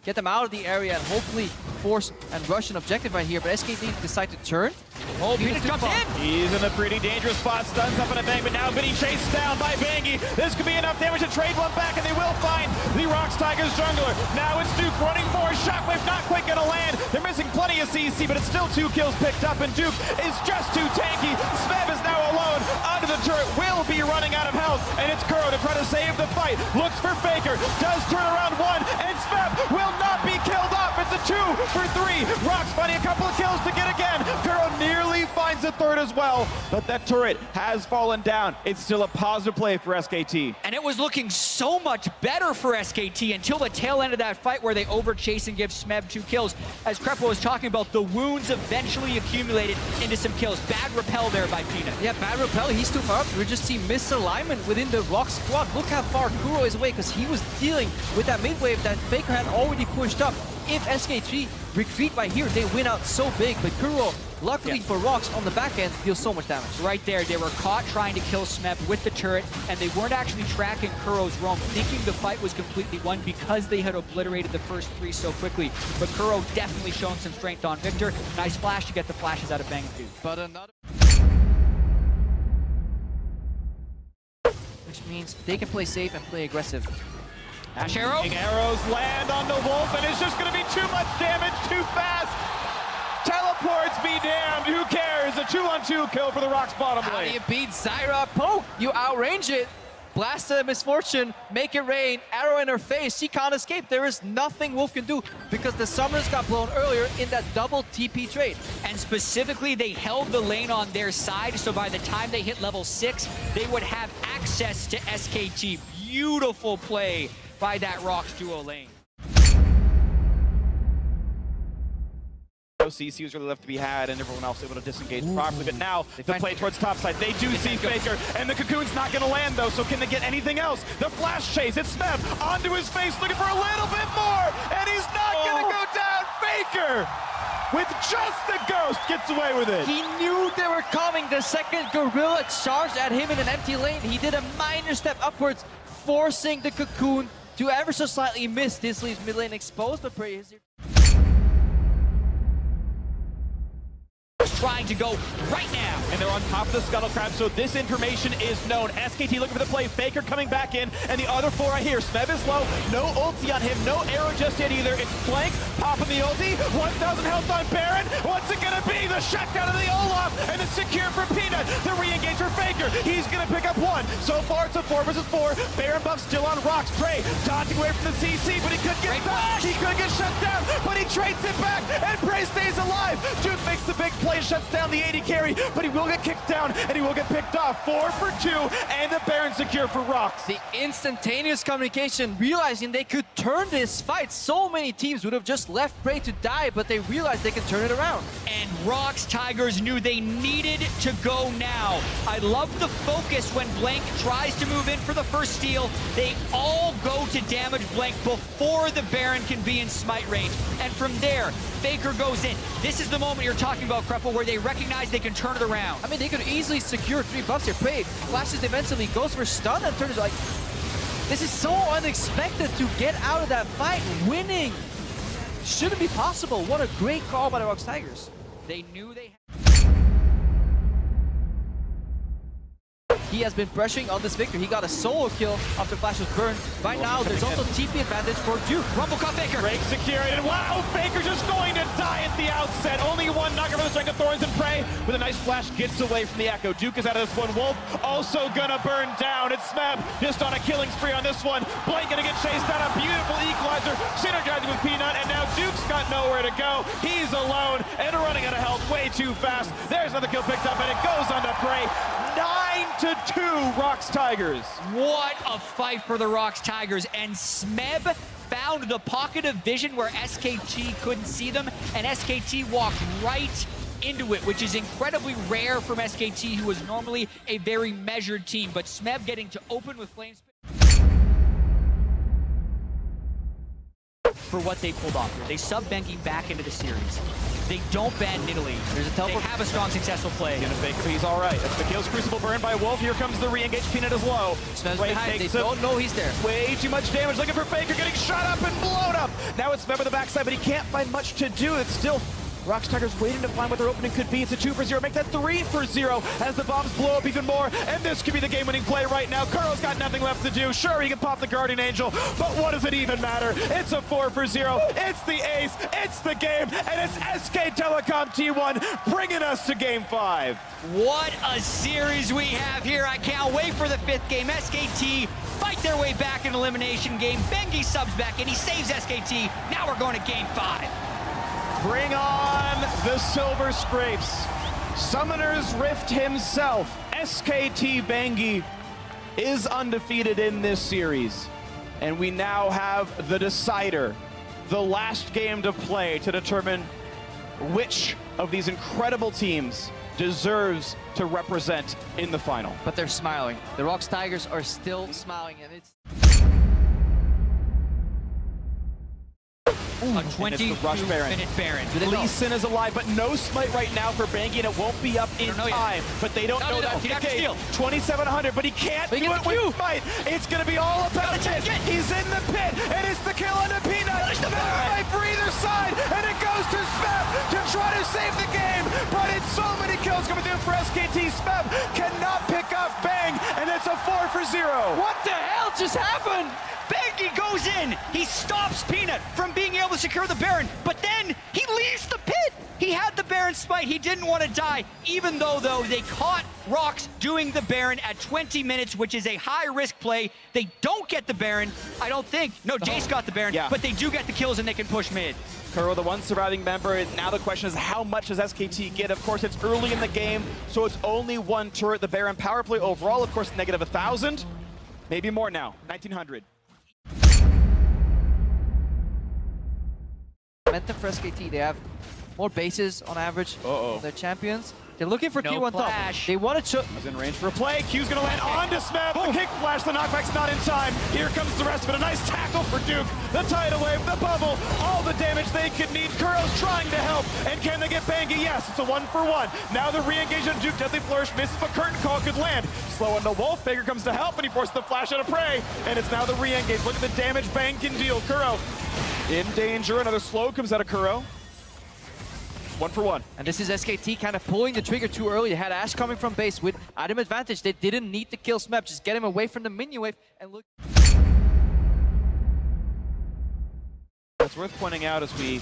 get them out of the area, and hopefully force and rush an objective right here. But SKT decide to turn. Oh, Peanut jumps in! He's in a pretty dangerous spot, stuns up in a bang, but now getting chased down by Bangy. This could be enough damage to trade one back, and they will find the Rox Tigers jungler. Now it's Duke running for a shockwave, not quite gonna land. They're missing plenty of CC, but it's still 2 kills picked up, and Duke is just too tanky. Smeb is now alone under the turret, will be running out of health, and it's Kuro to try to save the fight. Looks for Faker, does turn around 1, and Smeb will not be killed off. It's a 2 for 3. Rox finding a couple of kills to get again. Kuro nearly finds a third as well, but that turret has fallen down. It's still a positive play for SKT. And it was looking so much better for SKT until the tail end of that fight where they overchase and give Smeb 2 kills. As Krepo was talking about, the wounds eventually accumulated into some kills. Bad repel there by Peanut. Yeah, bad repel. He's too far up. We just see misalignment within the Rox squad. Look how far Kuro is away, because he was dealing with that mid wave that Faker had already pushed up. If SKT retreat right here, they win out so big. But Kuro, luckily for Rox, on the back end, deals so much damage. Right there, they were caught trying to kill Smeb with the turret, and they weren't actually tracking Kuro's roam, thinking the fight was completely won because they had obliterated the first 3 so quickly. But Kuro definitely showing some strength on Victor. Nice flash to get the flashes out of Bang and Duke. But another... which means they can play safe and play aggressive. Ash arrow. Arrows land on the Wolf, and it's just going to be too much damage, too fast. Teleports be damned. Who cares? A 2-on-2 kill for the Rox bottom lane. How do you beat Zyra? Poke! You outrange it. Blast the Misfortune, make it rain, arrow in her face. She can't escape. There is nothing Wolf can do because the summoners got blown earlier in that double TP trade. And specifically, they held the lane on their side, so by the time they hit level 6, they would have access to SKT. Beautiful play by that Rox duo lane. CC was really left to be had, and everyone else able to disengage properly. But now the play towards topside, they do see Faker, and the Cocoon's not going to land though. So can they get anything else? The flash chase, it's Smeb onto his face, looking for a little bit more, and he's not going to go down. Faker, with just the ghost, gets away with it. He knew they were coming. The second Gorilla charged at him in an empty lane. He did a minor step upwards, forcing the Cocoon to ever so slightly miss. This leaves mid lane exposed, but pretty easy. Trying to go right now. And they're on top of the Scuttle Crab, so this information is known. SKT looking for the play, Faker coming back in, and the other 4 are here. Smeb is low, no ulti on him, no arrow just yet either. It's Blank, popping the ulti, 1,000 health on Baron. What's it gonna be? The shutdown of the Olaf, and it's secure for Peanut. The re-engage for Faker. He's gonna pick up 1. So far it's a 4 versus 4. Baron buff still on Rox. Prey dodging away from the CC, but he could get back. He could get shut down, but he trades it back, and Prey stays alive. Duke makes the big play, shuts down the AD carry, but he will get kicked down, and he will get picked off. 4 for 2, and the Baron secure for Rox. The instantaneous communication, realizing they could turn this fight. So many teams would have just left Prey to die, but they realized they can turn it around. And Rox Tigers knew they needed to go now. I love the focus when Blank tries to move in for the first steal. They all go to damage Blank before the Baron can be in smite range. And from there, Faker goes in. This is the moment you're talking about, Krepo, where they recognize they can turn it around. I mean, they could easily secure 3 buffs here. Prey flashes defensively, goes for stun, and turns like... This is so unexpected to get out of that fight. Winning shouldn't be possible. What a great call by the Rox Tigers. They knew they had... He has been pressuring on this Victor. He got a solo kill after Flash was burned. Right now, there's also TP advantage for Duke. Rumble caught Faker. Break secured, and wow, Faker just going to die at the outset. Only 1 knocker for the Strength of Thorns, and Prey with a nice flash gets away from the Echo. Duke is out of this one. Wolf also gonna burn down. It's Smeb just on a killing spree on this one. Blank gonna get chased down. A beautiful equalizer, synergizing with Peanut, and now Duke's got nowhere to go. He's alone and running out of health way too fast. There's another kill picked up, and it goes on to Prey. 9-2 Rox Tigers. What a fight for the Rox Tigers. And Smeb found the pocket of vision where SKT couldn't see them, and SKT walked right into it, which is incredibly rare from SKT, who is normally a very measured team. But Smeb getting to open with Flames. for what they pulled off here. They sub Bengi back into the series. They don't ban Nidalee. They have a strong, successful play. Gonna fake, but he's all right. The kills Crucible burned by Wolf. Here comes the re-engage. Peanut is low. Smeb's behind. They don't know he's there. Way too much damage. Looking for Faker, getting shot up and blown up. Now it's Smeb on the backside, but he can't find much to do. It's still Rox Tigers waiting to find what their opening could be. It's a 2-for-0. Make that 3-for-0 as the bombs blow up even more. And this could be the game-winning play right now. Kuro's got nothing left to do. Sure, he can pop the Guardian Angel, but what does it even matter? It's a 4-for-0. It's the ace. It's the game. And it's SK Telecom T1 bringing us to Game 5. What a series we have here. I can't wait for the 5th game. SKT fight their way back in elimination game. Bengi subs back in. He saves SKT. Now we're going to Game 5. Bring on the Silver Scrapes. Summoner's Rift himself, SKT Bengi, is undefeated in this series. And we now have the decider, the last game to play to determine which of these incredible teams deserves to represent in the final. But they're smiling. The Rox Tigers are still smiling, and it's... A 22-minute Baron. Lee Sin is alive, but no smite right now for Bengi, and it won't be up in time. But they don't know that's the case. 2,700, but he can't do it with smite. It's going to be all about this. He's in the pit, and it's the kill on the Peanut. Fight for either side, and it goes to Smeb to try to save the game. But it's so many kills coming through for SKT. Smeb cannot pick up Bang, and it's a 4-for-0. What the hell just happened? Bengi goes in. He stops Peanut from being able to secure the Baron, but then he leaves the pit. He had the Baron smite. He didn't want to die, even though they caught Rox doing the Baron at 20 minutes, which is a high-risk play. They don't get the Baron, I don't think. No, Jace got the Baron, but they do get the kills, and they can push mid. Kuro, the one surviving member, and now the question is how much does SKT get? Of course, it's early in the game, so it's only one turret. The Baron power play overall, of course, negative 1,000. Maybe more now, 1,900. Momentum for SKT, they have more bases on average than their champions. They're looking for Q on top. They wanted to... I was in range for a play. Q's gonna land onto Smeb. The kick flash, the knockback's not in time. Here comes the rest of it. A nice tackle for Duke. The tidal wave, the bubble, all the damage they could need. Kuro's trying to help. And can they get Bengi? Yes, it's a 1-for-1. Now the re-engage on Duke. Deadly Flourish misses, but Curtain Call could land. Slow into Wolf. Faker comes to help, and he forces the flash out of prey. And it's now the re-engage. Look at the damage Bang can deal. Kuro in danger. Another slow comes out of Kuro. 1-for-1. And this is SKT kind of pulling the trigger too early. They had Ashe coming from base with item advantage. They didn't need to kill Smeb. Just get him away from the minion wave and look. What's worth pointing out as we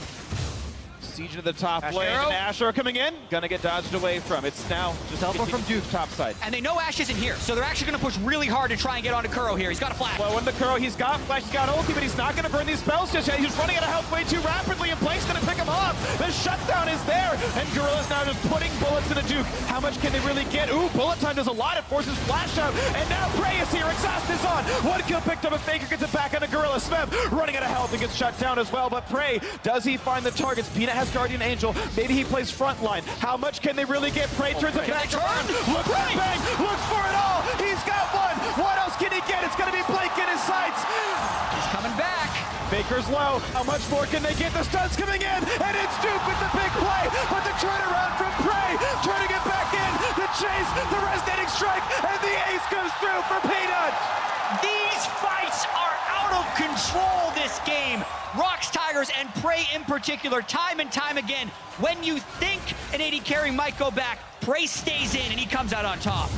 siege into the top lane. Ashe coming in, gonna get dodged away from. It's now just teleport from Duke top side. And they know Ashe isn't here, so they're actually gonna push really hard to try and get onto Kuro here. He's got a flash. Well, into Kuro, he's got flash, he's got ulti, but he's not gonna burn these spells just yet. He's running out of health way too rapidly, and Blake's gonna pick him off. The shutdown is there, and Gorilla's now just putting bullets into Duke. How much can they really get? Ooh, bullet time does a lot. It forces flash out, and now Prey is here. Exhaust is on. One kill picked up, and Faker gets it back onto Gorilla. Smeb running out of health and gets shut down as well, but Prey, does he find the targets? Peanut has Guardian Angel. Maybe he plays frontline. How much can they really get? Prey turns it back around. Looks for Bang. Looks for it all. He's got one. What else can he get? It's going to be Blake in his sights. He's coming back. Baker's low. How much more can they get? The stun's coming in, and it's Duke with the big play. But the turnaround from Prey, turning it back in. The chase, the resonating strike, and the ace goes through for Peanut. These fights are out of control this game. Rox Tigers and Prey in particular, time and time again, when you think an AD carry might go back, Prey stays in and he comes out on top.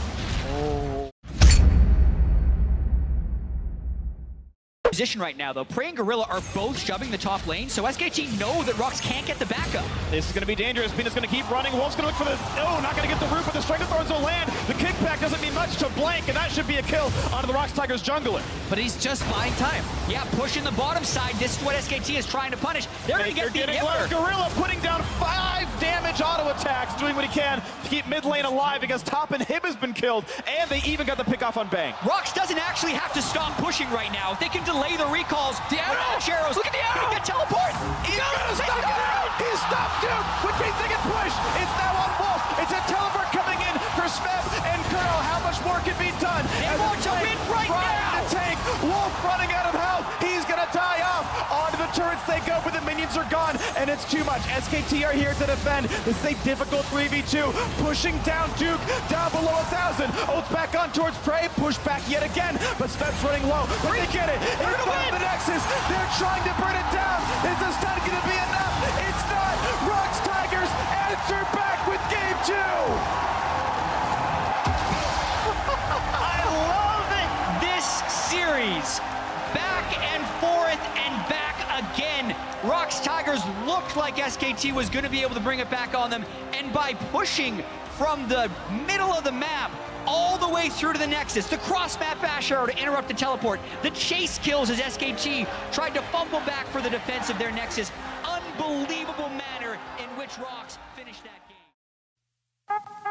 Position right now though, Prey and Gorilla are both shoving the top lane, so SKT know that Rox can't get the backup. This is going to be dangerous. Peanut's going to keep running. Wolf's going to look for the... Oh, not going to get the root, but the Strike of Thorns will land. The kickback doesn't mean much to Blank, and that should be a kill onto the Rox Tigers jungler. But he's just buying time. Yeah, pushing the bottom side. This is what SKT is trying to punish. They're going to get the inhibitor. Gorilla putting down 5 damage auto attacks, doing what he can to keep mid lane alive because top inhib has been killed, and they even got the pick off on Bang. Rox doesn't actually have to stop pushing right now. If they can delay the recalls, the arrows. Look at the arrow. He can teleport. He's gonna stop it. He stopped Duke, which means they can push. It's now on Wolf. It's a teleport coming in for Smeb and Kuro. How much more can be done? They want to win right now. The tank. Wolf running out of health. He's gonna die off. Onto the turrets they go, but the minions are gone, and it's too much. SKT are here to defend. This is a difficult 3v2. Pushing down Duke, down below 1,000. Ults back on towards Prey, push back yet again, but Smeb's running low. But they get it. It's on the Nexus. They're trying to burn it down. Is this not going to be enough? It's not. Rox Tigers answer back with game 2. I love this series. Back and forth and back again. Rox Tigers looked like SKT was going to be able to bring it back on them, and by pushing from the middle of the map all the way through to the Nexus, the cross-map bash arrow to interrupt the teleport, the chase kills as SKT tried to fumble back for the defense of their Nexus. Unbelievable manner in which Rox finished that game.